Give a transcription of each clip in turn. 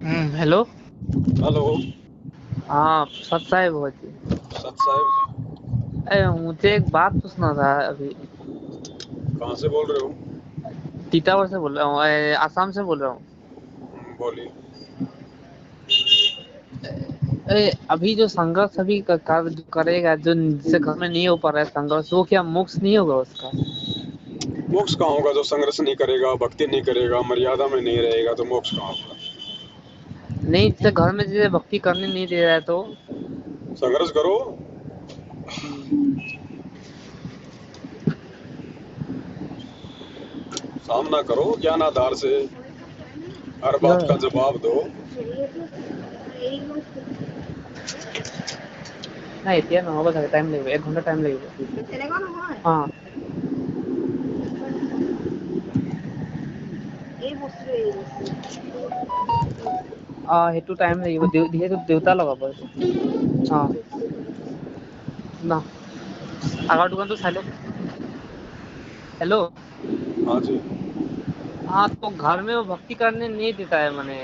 Hello. Hello. हाँ सत साहेब हो जी। सत साहब। अरे मुझे एक बात पूछना था अभी। कहाँ से बोल रहे हो? तीतावर से बोल रहा हूँ, आसाम से बोल रहा हूँ। बोलिए। अरे अभी जो संघर्ष अभी जो करेगा, जो जिससे घर में नहीं हो पा रहा है संघर्ष, वो क्या मोक्ष नहीं होगा उसका? मोक्ष कहाँ होगा? जो संघर्ष नहीं करेगा, भक्ति नहीं करेगा, मर्यादा में नहीं रहेगा तो मोक्ष कहाँ होगा? नहीं, जिससे घर में जिसे भक्ति करने नहीं दे रहा है तो। संघर्ष करो। हम्म, सामना करो ज्ञान आधार से। हर बात का यह- जवाब दो। नहीं इतना ना होगा, टाइम लगेगा, 1 घंटा टाइम लगेगा। हाँ। সেইটো টাইম লাগিব, যিহেতু দেউতা লগাব এইটো। অ না, আগৰ দোকানটো চাই লওক। हेलो। हाँ जी। हाँ तो घर में वो भक्ति करने नहीं देता है, मैंने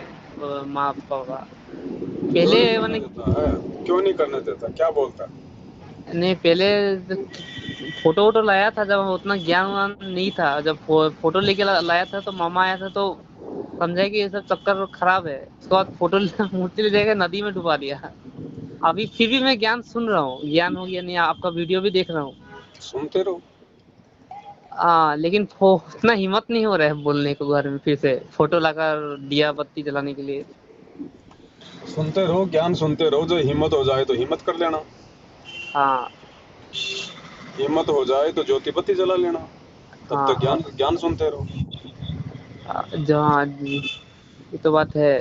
माँ पापा क्यों पहले नहीं करने मैंने। देता है? क्यों नहीं करने देता? क्या बोलता है? नहीं पहले फोटो वोटो लाया था, जब उतना ज्ञान वान नहीं था, जब फोटो लेके लाया था तो मामा आया था तो समझा कि ये सब चक्कर खराब है। उसके बाद फोटो मूर्ति ले जाकर नदी में डुबा दिया। अभी फिर भी मैं ज्ञान सुन रहा हूँ, ज्ञान हो गया नहीं, आपका वीडियो भी देख रहा हूँ। सुनते रहो। लेकिन उतना हिम्मत नहीं हो रहा है बोलने को घर में फिर से फोटो लाकर दिया बत्ती जलाने के लिए। सुनते रहो, ज्ञान सुनते रहो। जो हिम्मत हो जाए तो हिम्मत कर लेना। हाँ। हिम्मत हो जाए तो ज्योति बत्ती जला लेना। तब हाँ। तक ज्ञान ज्ञान सुनते रहो। हाँ जी, ये तो बात है।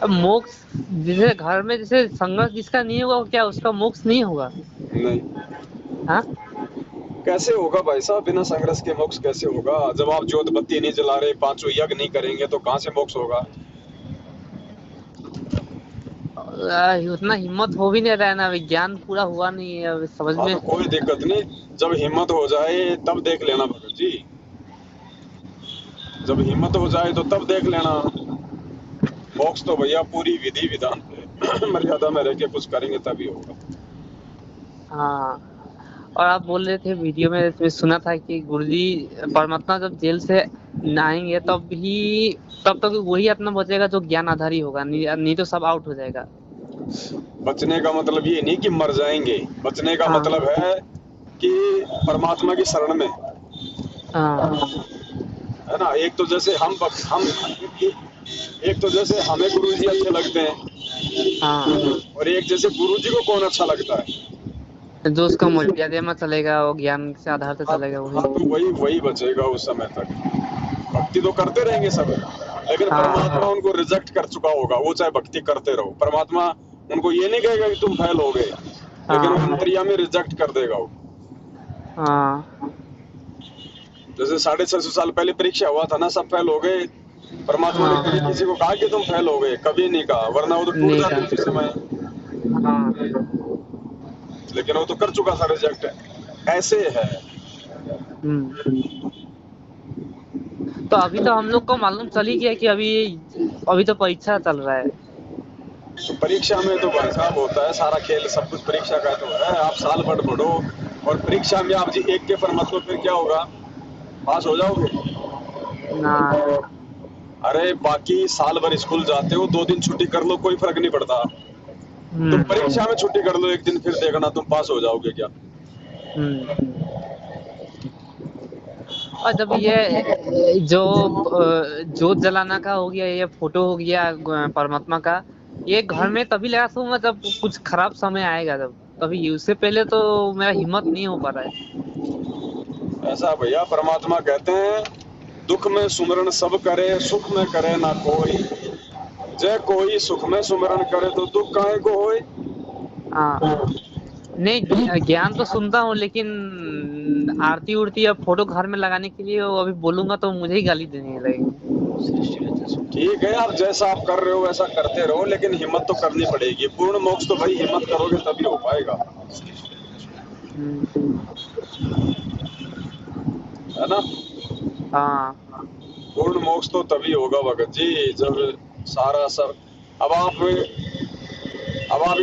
अब मोक्ष, जैसे घर में जैसे संघर्ष जिसका नहीं होगा, क्या उसका मोक्ष नहीं होगा? नहीं। हाँ। कैसे होगा भाई साहब? बिना संघर्ष के मोक्ष कैसे होगा? जब आप ज्योत बत्ती नहीं जला रहे, पांचों यज्ञ नहीं करेंगे तो कहाँ से मोक्ष होगा? उतना हिम्मत हो भी नहीं रहा है ना, अभी ज्ञान पूरा हुआ नहीं है अभी समझ हाँ में। तो कोई दिक्कत नहीं। जब हिम्मत हो जाए तब देख लेना भगत जी। जब हिम्मत हो जाए तो तब देख लेना। मोक्ष तो भैया पूरी विधि विधान पे मर्यादा में रह के कुछ करेंगे तभी होगा। हाँ। और आप बोल रहे थे वीडियो में, इसमें सुना था कि गुरुजी परमात्मा जब जेल से आएंगे तब तक वही अपना बचेगा जो ज्ञान आधारी होगा, नहीं तो सब आउट हो जाएगा। बचने का मतलब ये नहीं कि मर जाएंगे। बचने का हाँ। मतलब है कि परमात्मा की शरण में। हाँ। है ना? एक तो जैसे हम एक तो जैसे हमें गुरुजी अच्छे लगते हैं, हाँ, और एक जैसे गुरुजी को कौन अच्छा लगता है। जो उसका मर्यादा में चलेगा, वो ज्ञान से आधार से हाँ। चलेगा हाँ वही। तो वही वही बचेगा उस समय तक। भक्ति तो करते रहेंगे सब, लेकिन हाँ। परमात्मा उनको रिजेक्ट कर चुका होगा। वो चाहे भक्ति करते रहो, परमात्मा उनको ये नहीं कहेगा कि तुम फेल हो गए, लेकिन वो हाँ। अंतर्यामी रिजेक्ट कर देगा वो। हाँ। जैसे 650 साल पहले परीक्षा हुआ था ना, सब फेल हो गए। परमात्मा ने कभी हाँ। किसी को कहा कि तुम फेल हो गए? कभी नहीं कहा, वरना वो तो टूट नहीं जाते का। उसी समय। हाँ। लेकिन वो तो कर चुका था रिजेक्ट। ऐसे है। हम्म। तो अभी तो हम लोग को मालूम चल ही गया कि अभी अभी तो परीक्षा चल रहा है। तो परीक्षा में तो भाई साहब होता है सारा खेल, सब कुछ परीक्षा का तो है। आप साल भर पढ़ो और परीक्षा में आप जी एक के पर मत लो, फिर क्या होगा? पास हो जाओगे? ना। अरे बाकी साल भर स्कूल जाते हो, 2 दिन छुट्टी कर लो, कोई फर्क नहीं पड़ता। तुम हम्म। परीक्षा में छुट्टी कर लो एक दिन, फिर देखना तुम पास हो जाओगे क्या। हम्म। और जब ये जो जोत जलाना का हो गया, ये फोटो हो गया परमात्मा का, ये घर में तभी लगा सकूंगा जब कुछ खराब समय आएगा, जब तभी। उससे पहले तो मेरा हिम्मत नहीं हो पा रहा है। ऐसा भैया परमात्मा कहते हैं, दुख में सुमरण सब करे, सुख में करे ना कोई। जय कोई सुख में सुमरण करे तो दुख काहे को होए। हाँ। नहीं, ज्ञान तो सुनता हूँ, लेकिन आरती उड़ती या फोटो घर में लगाने के लिए वो अभी बोलूंगा तो मुझे ही गाली देने लगेंगे। ठीक है, आप जैसा आप कर रहे हो वैसा करते रहो, लेकिन हिम्मत तो करनी पड़ेगी। पूर्ण मोक्ष तो भाई हिम्मत करोगे तभी हो पाएगा। हम्म। है ना? हाँ। पूर्ण मोक्ष तो तभी होगा भगत जी जब सारा सब अब आप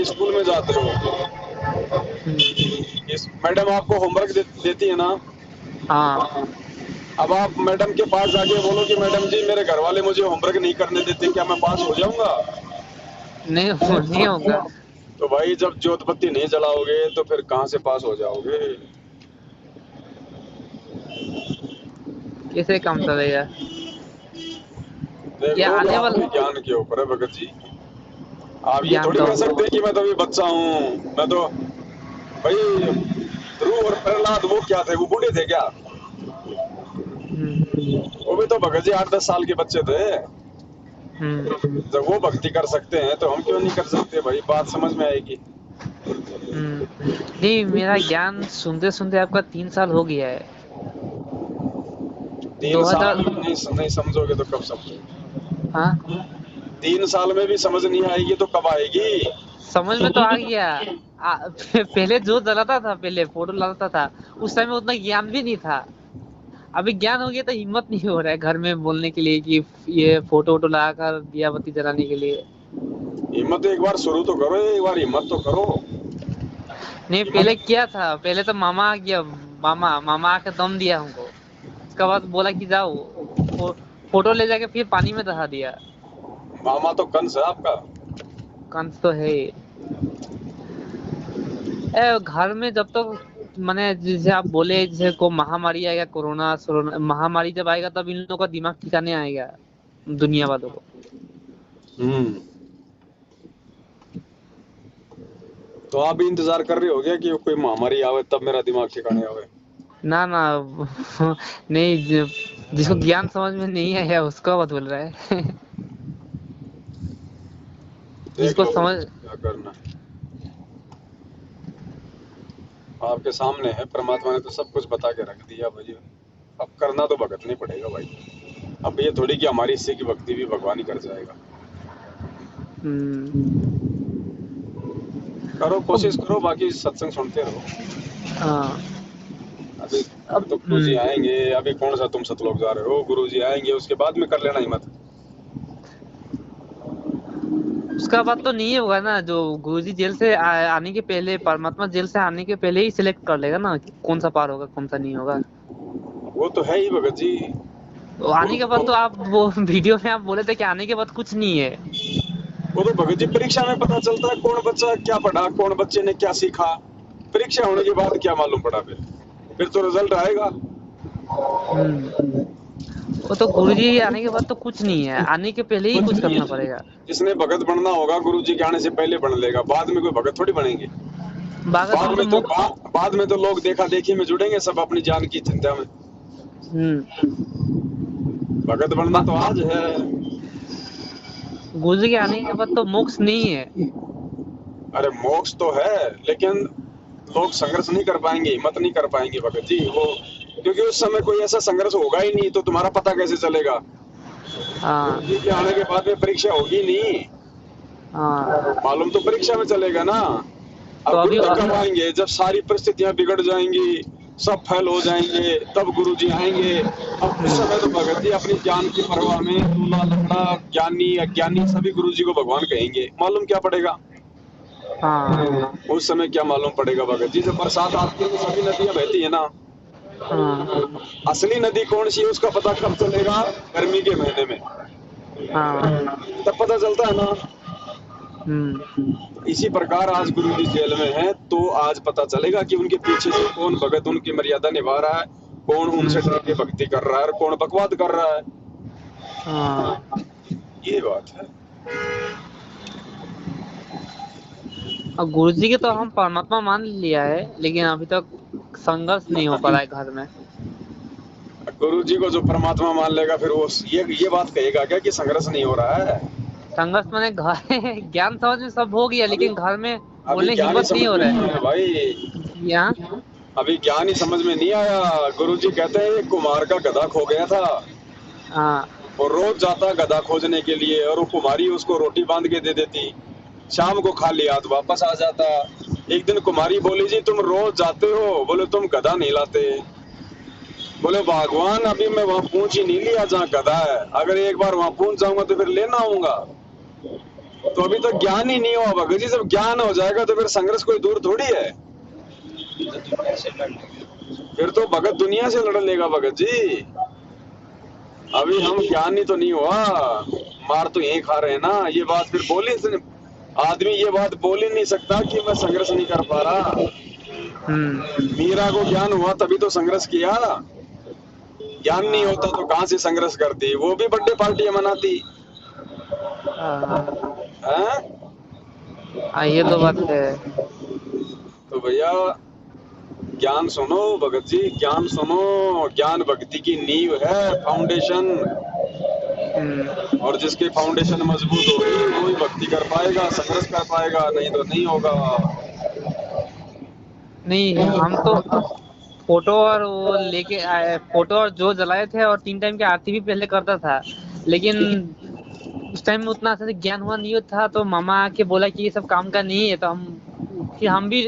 स्कूल में जाते हो, इस मैडम आपको होमवर्क देती है ना। हाँ। अब आप मैडम के पास जाके बोलो कि मैडम जी मेरे घर वाले मुझे होमवर्क नहीं करने देते, क्या मैं पास हो जाऊंगा? नहीं होगा। तो भाई जब ज्योत बत्ती नहीं जलाओगे तो फिर कहाँ से पास हो जाओगे? कैसे काम चलेगा? देख ये लो आने आपके वाला ज्ञान के ऊपर है भगत जी। आप ये ज्ञान थोड़ी तो। कह सकते कि मैं तो अभी बच्चा हूँ। मैं तो भाई ध्रुव और प्रहलाद वो क्या थे, वो बूढ़े थे क्या? वो भी तो भगत जी 8-10 साल के बच्चे थे। जब वो भक्ति कर सकते हैं तो हम क्यों नहीं कर सकते भाई? बात समझ में आएगी। नहीं, मेरा ज्ञान सुनते सुनते आपका 3 साल हो गया है। 3 साल 2000। में नहीं समझोगे तो कब समझोगे? हाँ, 3 साल में भी समझ नहीं आएगी तो कब आएगी? समझ में तो आ गया। पहले जो जलाता था, पहले फोटो लगाता था, उस टाइम में उतना ज्ञान भी नहीं था। अभी ज्ञान हो गया तो हिम्मत नहीं हो रहा है घर में बोलने के लिए कि ये फोटो वोटो लगाकर दिया बत्ती जलाने के लिए। हिम्मत एक बार शुरू तो करो, एक बार हिम्मत तो करो। नहीं, पहले हिम्मत किया था। पहले तो मामा आ गया। मामा आके दम दिया हमको। उसके बाद बोला कि जाओ, फोटो ले जाके फिर पानी में दहा दिया। मामा तो कंस है आपका। कंस तो है ही। घर में जब तक मैंने जैसे आप बोले, जैसे को महामारी आएगा, कोरोना महामारी जब आएगा तब इन लोगों का दिमाग ठिकाने आएगा, दुनिया वालों को। हम्म। तो आप भी इंतजार कर रहे हो क्या कि कोई महामारी आवे तब मेरा दिमाग ठिकाने आवे? ना ना। नहीं, जिसको ज्ञान समझ में नहीं आया उसका बात बोल रहा है। देख जिसको लो समझ। क्या करना। आपके सामने है, परमात्मा ने तो सब कुछ बता के रख दिया भाई। अब करना तो भगत नहीं पड़ेगा भाई। अब ये थोड़ी कि हमारी हिस्से की भक्ति भी भगवान ही कर जाएगा। हम्म। करो, कोशिश करो, बाकी सत्संग सुनते रहो। हाँ। अभी तो गुरु जी आएंगे। अभी कौन सा तुम सतलोक जा रहे हो? गुरु जी आएंगे उसके बाद में कर लेना हिम्मत। उसका बात तो नहीं होगा ना। जो गुरुजी जेल से आने के पहले, परमात्मा जेल से आने के पहले ही सिलेक्ट कर लेगा ना कि कौन सा पार होगा कौन सा नहीं होगा। वो तो है ही भगत जी। तो वो आने के बाद तो आप वो वीडियो में आप बोले थे कि आने के बाद कुछ नहीं है। वो तो भगत जी परीक्षा में पता चलता है कौन बच्चा क्या पढ़ा, कौन बच्चे ने क्या सीखा। परीक्षा होने के बाद क्या मालूम पड़ा? फिर तो रिजल्ट आएगा। हम्म। वो तो गुरुजी आने के बाद तो कुछ नहीं है, आने के पहले ही कुछ कुछ नहीं करना है। पड़ेगा। जिसने भगत बनना होगा गुरु जी के आने से पहले बन लेगा। बाद में कोई भगत थोड़ी बनेंगे। बागत में तो मोक्ष। बाद में तो लोग देखा देखी में जुड़ेंगे सब अपनी जान की चिंता में। भगत बनना तो आज है। गुरुजी के आने के बाद तो मोक्ष नहीं है। अरे मोक्ष तो है, लेकिन लोग संघर्ष नहीं कर पाएंगे, हिम्मत नहीं कर पाएंगे भगत जी। वो क्योंकि उस समय कोई ऐसा संघर्ष होगा ही नहीं, तो तुम्हारा पता कैसे चलेगा? हाँ। गुरु जी के आने के बाद में परीक्षा होगी नहीं, हाँ। मालूम तो परीक्षा में चलेगा ना। तो अब गुरु अभी जी कब आएंगे? जब सारी परिस्थितियां बिगड़ जाएंगी, सब फेल हो जाएंगे, तब गुरु जी आएंगे। अब उस समय तो भगत जी अपनी जान की परवाह में दूल्हा लंगड़ा, ज्ञानी अज्ञानी सभी गुरु जी को भगवान कहेंगे। मालूम क्या पड़ेगा? हाँ। उस समय क्या मालूम पड़ेगा भगत जी? जब बरसात आती है तो सभी नदियां बहती है ना। हाँ। असली नदी कौन सी है उसका पता कब चलेगा? गर्मी के महीने में, हाँ। तब पता चलता है ना। हम्म। इसी प्रकार आज गुरु जी जेल में हैं तो आज पता चलेगा कि उनके पीछे से कौन भगत उनकी मर्यादा निभा रहा है, कौन उनसे डर के भक्ति कर रहा है और कौन बकवाद कर रहा है। हाँ। ये बात है। अब गुरुजी के तो हम परमात्मा मान लिया है, लेकिन अभी तक संघर्ष नहीं हो पा रहा है घर में। गुरु जी को जो परमात्मा मान लेगा फिर वो ये बात कहेगा क्या कि संघर्ष नहीं हो रहा है? संघर्ष मैंने घर ज्ञान समझ में सब हो गया, अभी लेकिन घर में अभी बोलने की ज्ञान ही हिम्मत नहीं समझ हो में रहा नहीं है। आया भाई। यहाँ। अभी ज्ञान ही समझ में नहीं आया। गुरु जी कहते हैं एक कुम्हार का गधा खो गया था हाँ। और रोज जाता गधा खोजने के लिए, और वो कुम्हारी उसको रोटी बांध के दे देती। शाम को खाली हाथ वापस आ जाता। एक दिन कुमारी बोली जी तुम रोज जाते हो, बोले तुम गधा नहीं लाते। बोले भगवान अभी मैं वहाँ पहुंच ही नहीं लिया जहाँ गधा है, अगर एक बार वहाँ पहुंच जाऊंगा तो फिर लेना आऊंगा। तो अभी तो ज्ञान ही नहीं हुआ भगत जी, जब ज्ञान हो जाएगा तो फिर संघर्ष कोई दूर थोड़ी है। फिर तो भगत दुनिया से लड़ लेगा भगत जी। अभी हम ज्ञानी तो नहीं हुआ, मार तो यही खा रहे हैं ना। ये बात फिर आदमी ये बात बोल ही नहीं सकता कि मैं संघर्ष नहीं कर पा रहा। मीरा को ज्ञान हुआ तभी तो संघर्ष किया, ज्ञान नहीं होता तो कहाँ से संघर्ष करती, वो भी बर्थडे पार्टी मनाती है। ये तो बात है। तो भैया ज्ञान सुनो भगत जी, ज्ञान सुनो। ज्ञान भक्ति की नींव है, फाउंडेशन। और जिसके फाउंडेशन मजबूत होगी वो ही भक्ति कर पाएगा, संघर्ष कर पाएगा, नहीं तो नहीं होगा। नहीं, हम तो फोटो और वो लेके आए, फोटो और जो जलाए थे, और 3 टाइम की आरती भी पहले करता था, लेकिन उस टाइम में उतना अच्छे से ज्ञान हुआ नहीं था। तो मामा आके बोला कि ये सब काम का नहीं है, तो हम भी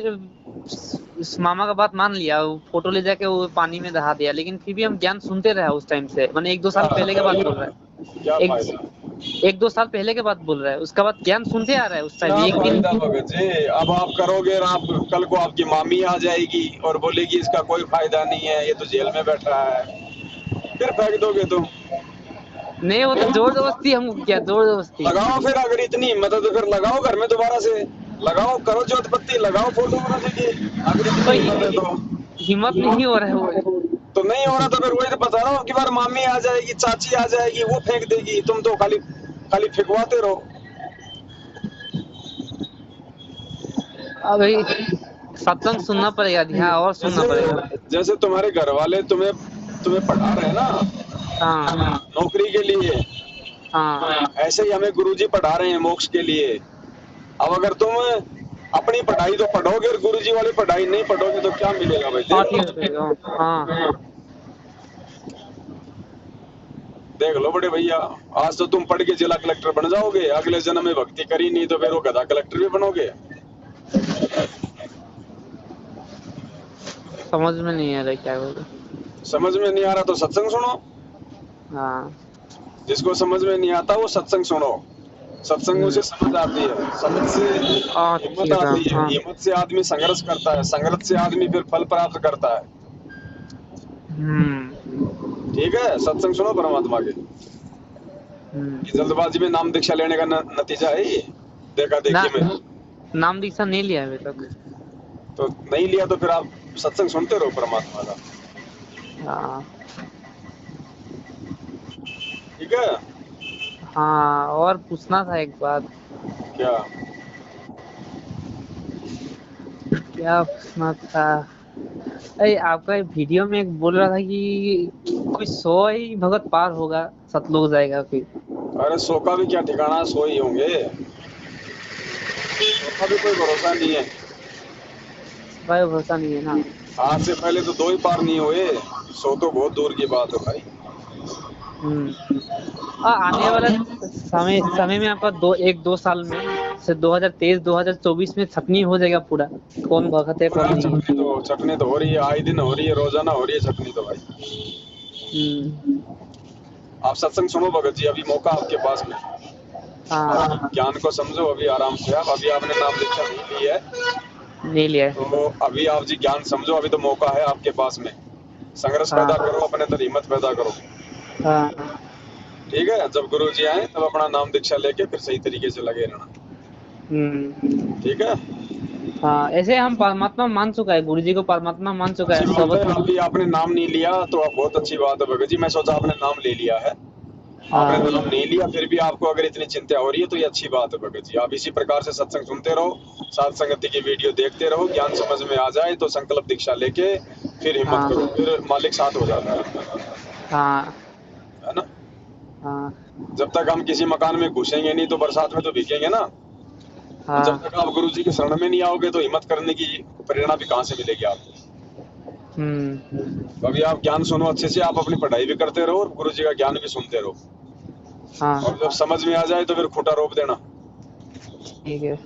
इस मामा का बात मान लिया, वो फोटो ले जाके वो पानी में दहा दिया। लेकिन फिर भी हम ज्ञान सुनते रहे उस टाइम से, मैंने 1-2 साल पहले के बात बोल रहा है, 1-2 साल पहले के बात बोल रहा है। उसका बाद ज्ञान सुनते आ रहा है उस टाइम। एक दिन भगत जी अब आप करोगे, आप कल को आपकी मामी आ जाएगी और बोलेगी इसका कोई फायदा नहीं है, ये तो जेल में बैठा है, फिर फेंक दोगे तुम। नहीं, वो तो जोर जबरदस्ती, हम क्या जोर जबरदस्ती लगाओ फिर, अगर इतनी हिम्मत है तो फिर लगाओ घर में दोबारा से, लगाओ, करो जोत पत्ती, लगाओ फोटो की, अगर इतनी हिम्मत है तो। हिम्मत नहीं हो रहा है वो। तो नहीं हो रहा तो फिर वही तो बता रहा हूँ कि बार मामी आ जाएगी, चाची आ जाएगी, वो फेंक देगी, तुम तो खाली खाली फेंकवाते रहो। अभी सत्संग सुनना पड़ेगा, ध्यान और सुनना पड़ेगा। जैसे तुम्हारे घर वाले तुम्हें पढ़ा रहे हैं ना नौकरी के लिए, ऐसे ही हमें गुरुजी पढ़ा रहे हैं मोक्ष के लिए। अब अगर तुम अपनी पढ़ाई तो पढ़ोगे और गुरुजी वाली पढ़ाई नहीं पढ़ोगे तो क्या मिलेगा भाई? देख लो बड़े भैया, आज तो तुम पढ़ के जिला कलेक्टर बन जाओगे, अगले जन्म में भक्ति करी नहीं तो फिर वो गधा कलेक्टर भी बनोगे। समझ में नहीं आ रहा क्या बोले। समझ में नहीं आ रहा तो सत्संग सुनो। जिसको समझ में नहीं आता वो सत्संग सुनो, सत्संगों से समझ आती है, समझ से हिम्मत आती है, हिम्मत से आदमी संघर्ष करता है, संघर्ष से आदमी फिर फल प्राप्त करता है। ठीक है, सत्संग सुनो परमात्मा के। जल्दबाजी में नाम दीक्षा लेने का नतीजा है ये, देखा देखी में। नाम दीक्षा नहीं लिया अभी तक। तो नहीं लिया तो फिर आप सत्संग सुनते रहो परमात्मा का। ठीक है। हाँ, और पूछना था एक बात। क्या पूछना था? अरे आपका वीडियो में एक बोल रहा था कि कोई 100 ही भगत पार होगा, सतलोक जाएगा फिर। अरे 100 का भी क्या ठिकाना, 100 ही होंगे, 100 का भी कोई भरोसा नहीं है भाई, भरोसा नहीं है ना। आज से पहले तो 2 ही पार नहीं हुए, 100 तो बहुत दूर की बात है भाई। आने वाला समय में आपका 1-2 साल में से 2023-2024 में छटनी हो जाएगा पूरा, कौन भगत है कौन नहीं। छटनी तो हो रही है, आए दिन हो रही है, रोजाना हो रही है छटनी तो भाई। आप सत्संग सुनो भगत जी, अभी मौका आपके पास में। ज्ञान को समझो अभी आराम से। आप अभी आपने नाम दीक्षा नहीं लिया है तो अभी आप जी ज्ञान समझो, अभी तो मौका है आपके पास में। संघर्ष पैदा करो, अपने अंदर हिम्मत पैदा करो। ठीक है, जब गुरु जी आए तब अपना नाम दीक्षा लेके फिर सही तरीके से लगे रहना। ठीक है। ऐसे हम परमात्मा मान चुका है, गुरु जी को परमात्मा मान चुका है। अभी आपने नाम नहीं लिया तो आप बहुत अच्छी बात है भगत जी, मैं सोचा आपने नाम ले लिया है। आपने नाम नहीं लिया, फिर भी आपको अगर इतनी चिंता हो रही है तो ये अच्छी बात है भगत जी। आप इसी प्रकार से सत्संग सुनते रहो, साथ संगति की वीडियो देखते रहो, ज्ञान समझ में आ जाए तो संकल्प दीक्षा लेके फिर हिम्मत करो, फिर मालिक साथ हो जाता है ना। जब तक हम किसी मकान में घुसेंगे नहीं तो बरसात में तो भीगेंगे ना। जब तक आप गुरु जी के शरण में नहीं आओगे तो हिम्मत करने की प्रेरणा भी कहाँ से मिलेगी आपको। अभी आप ज्ञान सुनो अच्छे से, आप अपनी पढ़ाई भी करते रहो और गुरु जी का ज्ञान भी सुनते रहो। और जब समझ में आ जाए तो फिर खूंटा रोप देना। ठीक है।